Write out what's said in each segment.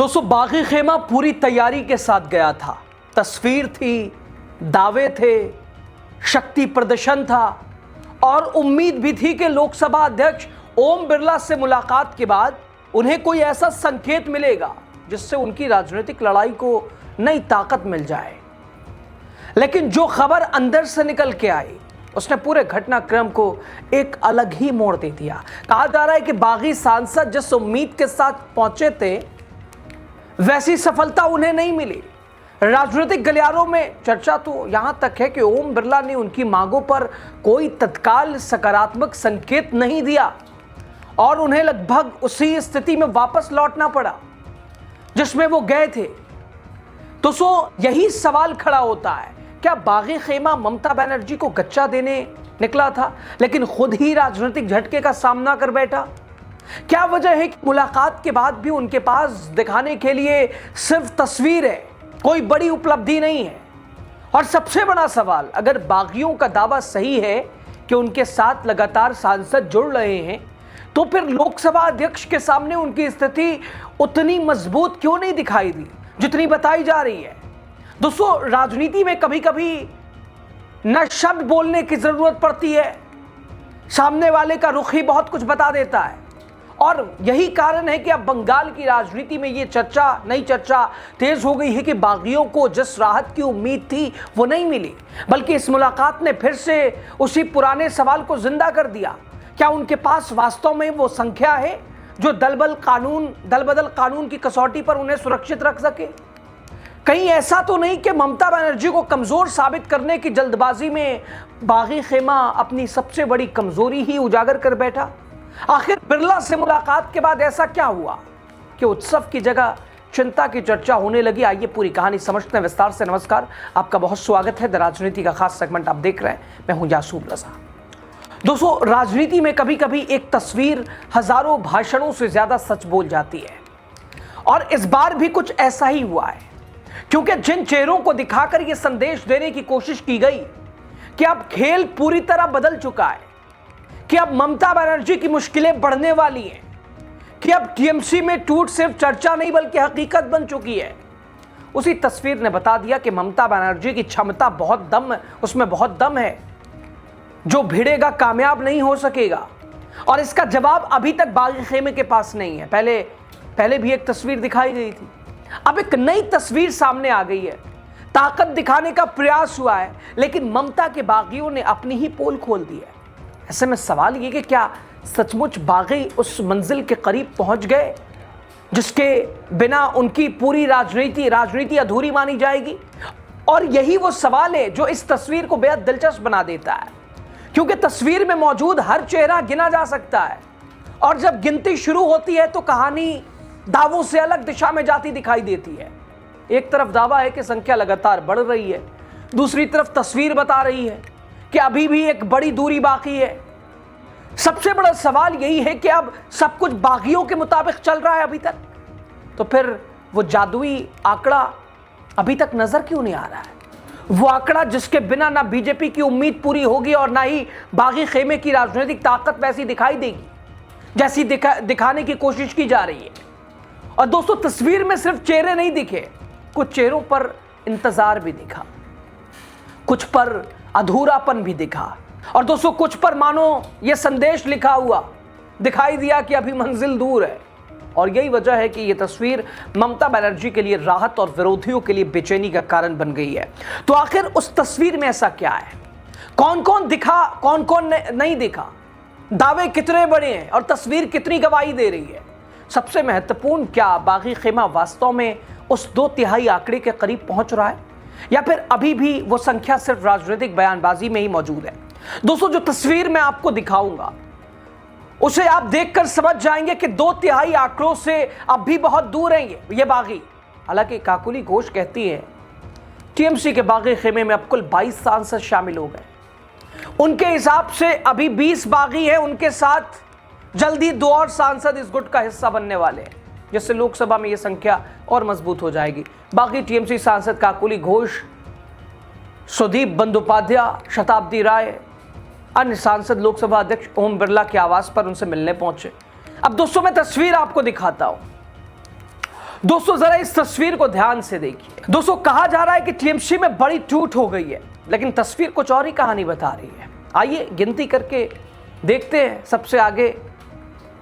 दोस्तों बागी खेमा पूरी तैयारी के साथ गया था। तस्वीर थी, दावे थे, शक्ति प्रदर्शन था और उम्मीद भी थी कि लोकसभा अध्यक्ष ओम बिरला से मुलाकात के बाद उन्हें कोई ऐसा संकेत मिलेगा जिससे उनकी राजनीतिक लड़ाई को नई ताकत मिल जाए। लेकिन जो खबर अंदर से निकल के आई उसने पूरे घटनाक्रम को एक अलग ही मोड़ दे दिया। कहा जा रहा है कि बागी सांसद जिस उम्मीद के साथ पहुंचे थे वैसी सफलता उन्हें नहीं मिली। राजनीतिक गलियारों में चर्चा तो यहां तक है कि ओम बिरला ने उनकी मांगों पर कोई तत्काल सकारात्मक संकेत नहीं दिया और उन्हें लगभग उसी स्थिति में वापस लौटना पड़ा जिसमें वो गए थे। तो यही सवाल खड़ा होता है, क्या बागी खेमा ममता बनर्जी को गच्चा देने निकला था लेकिन खुद ही राजनीतिक झटके का सामना कर बैठा? क्या वजह है कि मुलाकात के बाद भी उनके पास दिखाने के लिए सिर्फ तस्वीर है, कोई बड़ी उपलब्धि नहीं है? और सबसे बड़ा सवाल, अगर बागियों का दावा सही है कि उनके साथ लगातार सांसद जुड़ रहे हैं तो फिर लोकसभा अध्यक्ष के सामने उनकी स्थिति उतनी मजबूत क्यों नहीं दिखाई दी जितनी बताई जा रही है? दोस्तों राजनीति में कभी कभी न शब्द बोलने की जरूरत पड़ती है, सामने वाले का रुख ही बहुत कुछ बता देता है। और यही कारण है कि अब बंगाल की राजनीति में ये नई चर्चा तेज हो गई है कि बागियों को जिस राहत की उम्मीद थी वो नहीं मिली, बल्कि इस मुलाकात ने फिर से उसी पुराने सवाल को जिंदा कर दिया। क्या उनके पास वास्तव में वो संख्या है जो दल बदल कानून की कसौटी पर उन्हें सुरक्षित रख सके? कहीं ऐसा तो नहीं कि ममता बनर्जी को कमजोर साबित करने की जल्दबाजी में बागी खेमा अपनी सबसे बड़ी कमजोरी ही उजागर कर बैठा? आखिर बिरला से मुलाकात के बाद ऐसा क्या हुआ कि उत्सव की जगह चिंता की चर्चा होने लगी? आइए पूरी कहानी समझते हैं विस्तार से। नमस्कार, आपका बहुत स्वागत है। द राजनीति का खास सेगमेंट आप देख रहे हैं, मैं हूं यासूब रजा। दोस्तों राजनीति में कभी कभी एक तस्वीर हजारों भाषणों से ज्यादा सच बोल जाती है और इस बार भी कुछ ऐसा ही हुआ है, क्योंकि जिन चेहरों को दिखाकर यह संदेश देने की कोशिश की गई कि अब खेल पूरी तरह बदल चुका है, कि अब ममता बनर्जी की मुश्किलें बढ़ने वाली हैं, कि अब टीएमसी में टूट सिर्फ चर्चा नहीं बल्कि हकीकत बन चुकी है, उसी तस्वीर ने बता दिया कि ममता बनर्जी की क्षमता उसमें बहुत दम है, जो भिड़ेगा कामयाब नहीं हो सकेगा। और इसका जवाब अभी तक बागी खेमे के पास नहीं है। पहले भी एक तस्वीर दिखाई गई थी, अब एक नई तस्वीर सामने आ गई है। ताकत दिखाने का प्रयास हुआ है लेकिन ममता के बागियों ने अपनी ही पोल खोल दी है। ऐसे में सवाल ये कि क्या सचमुच बागी उस मंजिल के करीब पहुंच गए जिसके बिना उनकी पूरी राजनीति अधूरी मानी जाएगी? और यही वो सवाल है जो इस तस्वीर को बेहद दिलचस्प बना देता है, क्योंकि तस्वीर में मौजूद हर चेहरा गिना जा सकता है और जब गिनती शुरू होती है तो कहानी दावों से अलग दिशा में जाती दिखाई देती है। एक तरफ दावा है कि संख्या लगातार बढ़ रही है, दूसरी तरफ तस्वीर बता रही है कि अभी भी एक बड़ी दूरी बाकी है। सबसे बड़ा सवाल यही है कि अब सब कुछ बागियों के मुताबिक चल रहा है अभी तक, तो फिर वो जादुई आंकड़ा अभी तक नजर क्यों नहीं आ रहा है? वो आंकड़ा जिसके बिना ना बीजेपी की उम्मीद पूरी होगी और ना ही बागी खेमे की राजनीतिक ताकत वैसी दिखाई देगी जैसी दिखाने की कोशिश की जा रही है। और दोस्तों तस्वीर में सिर्फ चेहरे नहीं दिखे, कुछ चेहरों पर इंतजार भी दिखा, कुछ पर अधूरापन भी दिखा और दोस्तों कुछ पर मानो यह संदेश लिखा हुआ दिखाई दिया कि अभी मंजिल दूर है। और यही वजह है कि यह तस्वीर ममता बनर्जी के लिए राहत और विरोधियों के लिए बेचैनी का कारण बन गई है। तो आखिर उस तस्वीर में ऐसा क्या है? कौन कौन दिखा, कौन कौन नहीं दिखा? दावे कितने बड़े हैं और तस्वीर कितनी गवाही दे रही है? सबसे महत्वपूर्ण, क्या बागी खेमा वास्तव में उस 2/3 आंकड़े के करीब पहुंच रहा है या फिर अभी भी वो संख्या सिर्फ राजनीतिक बयानबाजी में ही मौजूद है? दोस्तों जो तस्वीर मैं आपको दिखाऊंगा उसे आप देखकर समझ जाएंगे कि 2/3 आंकड़ों से अब भी बहुत दूर हैं ये बागी। हालांकि काकुली घोष कहती है टीएमसी के बागी खेमे में अब कुल 22 सांसद शामिल हो गए। उनके हिसाब से अभी 20 बागी हैं, उनके साथ जल्दी 2 और सांसद इस गुट का हिस्सा बनने वाले हैं, जिससे लोकसभा में यह संख्या और मजबूत हो जाएगी। बाकी टीएमसी सांसद काकुली घोष, सुदीप बंदोपाध्याय, शताब्दी राय, अन्य सांसद लोकसभा अध्यक्ष ओम बिरला के आवास पर उनसे मिलने पहुंचे। अब दोस्तों मैं तस्वीर आपको दिखाता हूं। दोस्तों जरा इस तस्वीर को ध्यान से देखिए। दोस्तों कहा जा रहा है कि टीएमसी में बड़ी टूट हो गई है, लेकिन तस्वीर कुछ और ही कहानी बता रही है। आइए गिनती करके देखते हैं। सबसे आगे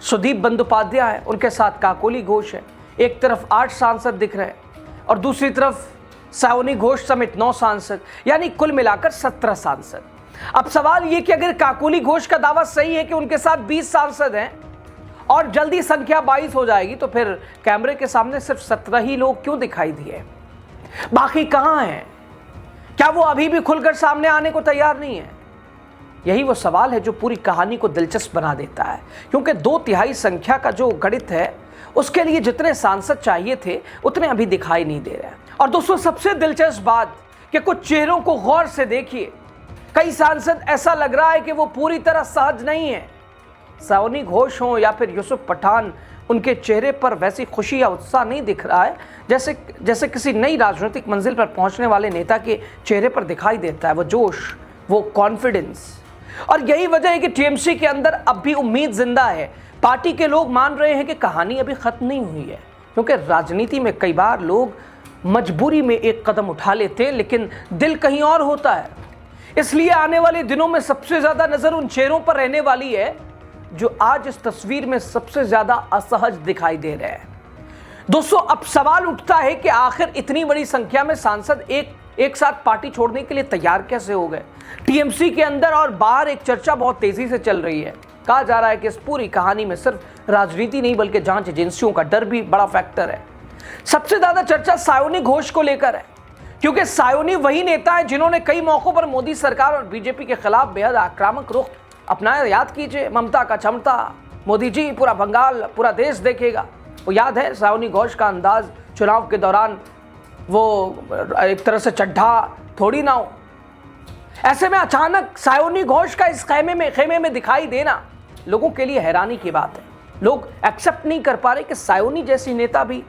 सुदीप बंदोपाध्याय है, उनके साथ काकोली घोष है। एक तरफ 8 सांसद दिख रहे हैं और दूसरी तरफ सायोनी घोष समेत 9 सांसद, यानी कुल मिलाकर 17 सांसद। अब सवाल ये कि अगर काकोली घोष का दावा सही है कि उनके साथ 20 सांसद हैं और जल्दी संख्या 22 हो जाएगी, तो फिर कैमरे के सामने सिर्फ 17 ही लोग क्यों दिखाई दिए? बाकी कहां हैं? क्या वो अभी भी खुलकर सामने आने को तैयार नहीं है? यही वो सवाल है जो पूरी कहानी को दिलचस्प बना देता है, क्योंकि 2/3 संख्या का जो गणित है उसके लिए जितने सांसद चाहिए थे उतने अभी दिखाई नहीं दे रहे हैं। और दोस्तों सबसे दिलचस्प बात कि कुछ चेहरों को गौर से देखिए। कई सांसद ऐसा लग रहा है कि वो पूरी तरह सहज नहीं है। सायोनी घोष हो या फिर यूसुफ पठान, उनके चेहरे पर वैसी खुशी या उत्साह नहीं दिख रहा है जैसे किसी नई राजनीतिक मंजिल पर पहुंचने वाले नेता के चेहरे पर दिखाई देता है वो जोश, वो कॉन्फिडेंस। और यही वजह है कि टीएमसी के अंदर अब भी उम्मीद जिंदा है। पार्टी के लोग मान रहे हैं कि कहानी अभी खत्म नहीं हुई है, क्योंकि राजनीति में कई बार लोग मजबूरी में एक कदम उठा लेते हैं, लेकिन दिल कहीं और होता है। इसलिए आने वाले दिनों में सबसे ज्यादा नजर उन चेहरों पर रहने वाली है जो आज इस तस्वीर में सबसे ज्यादा असहज दिखाई दे रहे हैं। दोस्तों अब सवाल उठता है कि आखिर इतनी बड़ी संख्या में सांसद एक साथ पार्टी छोड़ने के लिए तैयार कैसे हो गए? टीएमसी के अंदर और बाहर एक चर्चा बहुत तेजी से चल रही है। कहा जा रहा है कि इस पूरी कहानी में सिर्फ राजनीति नहीं बल्कि जांच एजेंसियों का डर भी बड़ा फैक्टर है। सबसे ज्यादा चर्चा सायोनी घोष को लेकर है, क्योंकि सायोनी वही नेता है जिन्होंने कई मौकों पर मोदी सरकार और बीजेपी के खिलाफ बेहद आक्रामक रुख अपनाया। याद कीजिए, ममता का चमता, मोदी जी पूरा बंगाल, पूरा देश देखेगा। वो याद है सायोनी घोष का अंदाज चुनाव के दौरान, वो एक तरह से चड्ढा थोड़ी ना हो। ऐसे में अचानक सायोनी घोष का इस खेमे में दिखाई देना लोगों के लिए हैरानी की बात है। लोग एक्सेप्ट नहीं कर पा रहे कि सायोनी जैसी नेता भी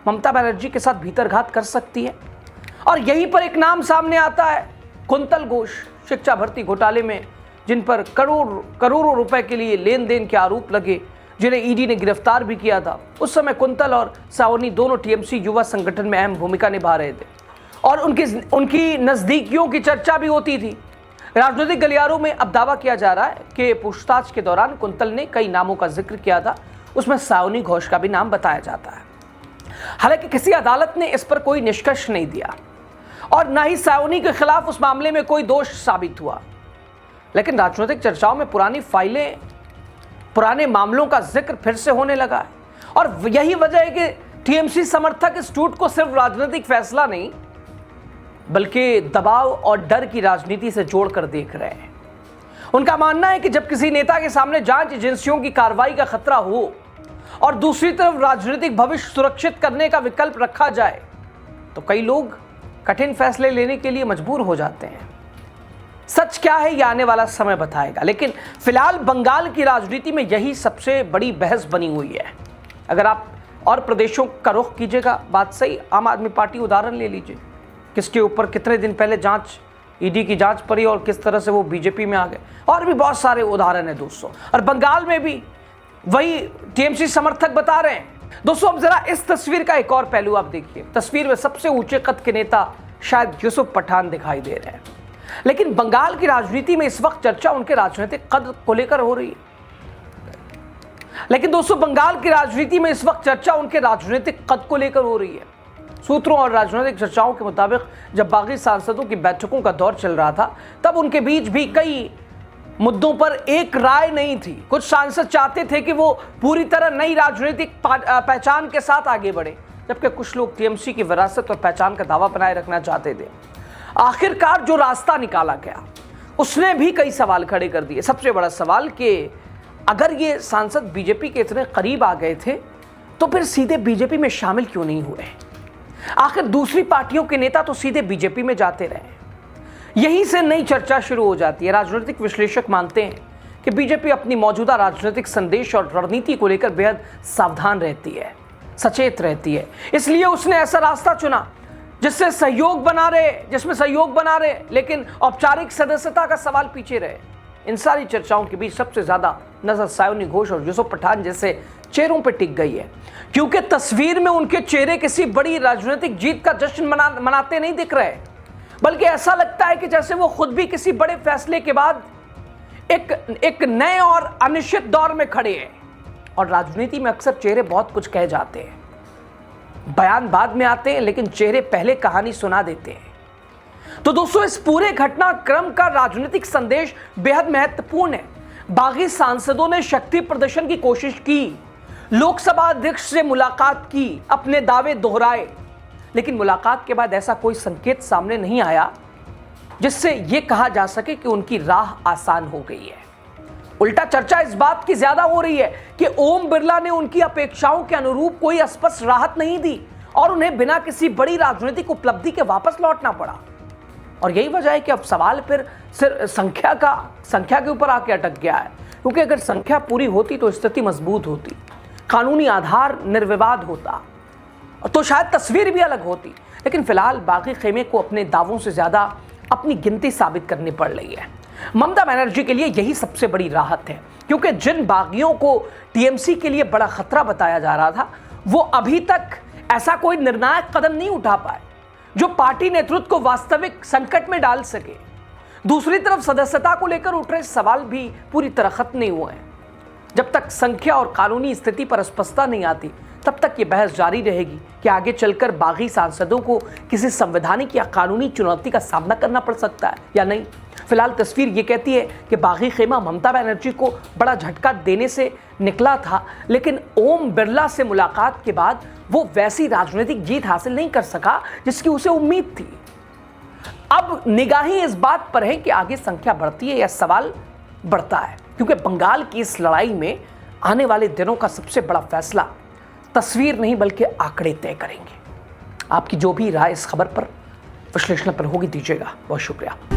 ममता बनर्जी के साथ भीतरघात कर सकती है। और यहीं पर एक नाम सामने आता है, कुंतल घोष, शिक्षा भर्ती घोटाले में जिन पर करोड़ों रुपए के लिए लेन देन के आरोप लगे, जिन्हें ईडी ने गिरफ्तार भी किया था। उस समय कुंतल और सायोनी दोनों टीएमसी युवा संगठन में अहम भूमिका निभा रहे थे और उनकी नजदीकियों की चर्चा भी होती थी। राजनीतिक गलियारों में अब दावा किया जा रहा है कि पूछताछ के दौरान कुंतल ने कई नामों का जिक्र किया था, उसमें सायोनी घोष का भी नाम बताया जाता है। हालांकि किसी अदालत ने इस पर कोई निष्कर्ष नहीं दिया और न ही सायोनी के खिलाफ उस मामले में कोई दोष साबित हुआ। लेकिन राजनीतिक चर्चाओं में पुरानी फाइलें, पुराने मामलों का जिक्र फिर से होने लगा है और यही वजह है कि टीएमसी समर्थक इस टूट को सिर्फ राजनीतिक फैसला नहीं बल्कि दबाव और डर की राजनीति से जोड़कर देख रहे हैं। उनका मानना है कि जब किसी नेता के सामने जांच एजेंसियों की कार्रवाई का खतरा हो और दूसरी तरफ राजनीतिक भविष्य सुरक्षित करने का विकल्प रखा जाए, तो कई लोग कठिन फैसले लेने के लिए मजबूर हो जाते हैं। सच क्या है यह आने वाला समय बताएगा, लेकिन फिलहाल बंगाल की राजनीति में यही सबसे बड़ी बहस बनी हुई है। अगर आप और प्रदेशों का रुख कीजिएगा, बात सही, आम आदमी पार्टी उदाहरण ले लीजिए, किसके ऊपर कितने दिन पहले जांच, ईडी की जांच पड़ी और किस तरह से वो बीजेपी में आ गए। और भी बहुत सारे उदाहरण हैं दोस्तों। और बंगाल में भी वही टीएमसी समर्थक बता रहे हैं। दोस्तों अब जरा इस तस्वीर का एक और पहलू आप देखिए। तस्वीर में सबसे ऊंचे कद के नेता शायद यूसुफ पठान दिखाई दे रहे हैं, लेकिन बंगाल की राजनीति में इस वक्त चर्चा उनके राजनीतिक कद को लेकर हो रही है। लेकिन दोस्तों बंगाल की राजनीति में इस वक्त चर्चा उनके राजनीतिक कद को लेकर हो रही है। सूत्रों और राजनीतिक चर्चाओं के मुताबिक जब बागी सांसदों की बैठकों का दौर चल रहा था, तब उनके बीच भी कई मुद्दों पर एक राय नहीं थी। कुछ सांसद चाहते थे कि वो पूरी तरह नई राजनीतिक पहचान के साथ आगे बढ़े, जबकि कुछ लोग टीएमसी की विरासत और पहचान का दावा बनाए रखना चाहते थे। आखिरकार जो रास्ता निकाला गया उसने भी कई सवाल खड़े कर दिए। सबसे बड़ा सवाल कि अगर ये सांसद बीजेपी के इतने करीब आ गए थे तो फिर सीधे बीजेपी में शामिल क्यों नहीं हुए? आखिर दूसरी पार्टियों के नेता तो सीधे बीजेपी में जाते रहे। यहीं से नई चर्चा शुरू हो जाती है। राजनीतिक विश्लेषक मानते हैं कि बीजेपी अपनी मौजूदा राजनीतिक संदेश और रणनीति को लेकर बेहद सावधान रहती है, सचेत रहती है। इसलिए उसने ऐसा रास्ता चुना जिसमें सहयोग बना रहे, लेकिन औपचारिक सदस्यता का सवाल पीछे रहे। इन सारी चर्चाओं के बीच सबसे ज्यादा नजर सायोनी घोष और यूसुफ पठान जैसे चेहरों पर टिक गई है, क्योंकि तस्वीर में उनके चेहरे किसी बड़ी राजनीतिक जीत का जश्न मनाते नहीं दिख रहे, बल्कि ऐसा लगता है कि जैसे वो खुद भी किसी बड़े फैसले के बाद एक नए और अनिश्चित दौर में खड़े हैं। और राजनीति में अक्सर चेहरे बहुत कुछ कह जाते हैं, बयान बाद में आते हैं, लेकिन चेहरे पहले कहानी सुना देते हैं। तो दोस्तों, इस पूरे घटनाक्रम का राजनीतिक संदेश बेहद महत्वपूर्ण है। बागी सांसदों ने शक्ति प्रदर्शन की कोशिश की, लोकसभा अध्यक्ष से मुलाकात की, अपने दावे दोहराए, लेकिन मुलाकात के बाद ऐसा कोई संकेत सामने नहीं आया जिससे यह कहा जा सके कि उनकी राह आसान हो गई है। उल्टा चर्चा इस बात की ज्यादा हो रही है कि ओम बिरला ने उनकी अपेक्षाओं के अनुरूप कोई स्पष्ट राहत नहीं दी और उन्हें बिना किसी बड़ी राजनीतिक उपलब्धि के वापस लौटना पड़ा। और यही वजह है कि अब सवाल फिर सिर्फ संख्या के ऊपर आके अटक गया है, क्योंकि अगर संख्या पूरी होती तो स्थिति मजबूत होती, कानूनी आधार निर्विवाद होता, तो शायद तस्वीर भी अलग होती। लेकिन फिलहाल बागी खेमे को अपने दावों से ज्यादा अपनी गिनती साबित करनी पड़ रही है। ममता बनर्जी के लिए यही सबसे बड़ी राहत है, क्योंकि जिन बागियों को टीएमसी के लिए बड़ा खतरा बताया जा रहा था, वो अभी तक ऐसा कोई निर्णायक कदम नहीं उठा पाए जो पार्टी नेतृत्व को वास्तविक संकट में डाल सके। दूसरी तरफ सदस्यता को लेकर उठ रहे सवाल भी पूरी तरह खत्म नहीं हुए हैं। जब तक संख्या और कानूनी स्थिति पर स्पष्टता नहीं आती, तब तक ये बहस जारी रहेगी कि आगे चलकर बागी सांसदों को किसी संवैधानिक या कानूनी चुनौती का सामना करना पड़ सकता है या नहीं। फिलहाल तस्वीर ये कहती है कि बागी खेमा ममता बनर्जी को बड़ा झटका देने से निकला था, लेकिन ओम बिरला से मुलाकात के बाद वो वैसी राजनीतिक जीत हासिल नहीं कर सका जिसकी उसे उम्मीद थी। अब निगाहें इस बात पर है कि आगे संख्या बढ़ती है या सवाल बढ़ता है, क्योंकि बंगाल की इस लड़ाई में आने वाले दिनों का सबसे बड़ा फैसला तस्वीर नहीं बल्कि आंकड़े तय करेंगे। आपकी जो भी राय इस खबर पर, विश्लेषण पर होगी, दीजिएगा। बहुत शुक्रिया।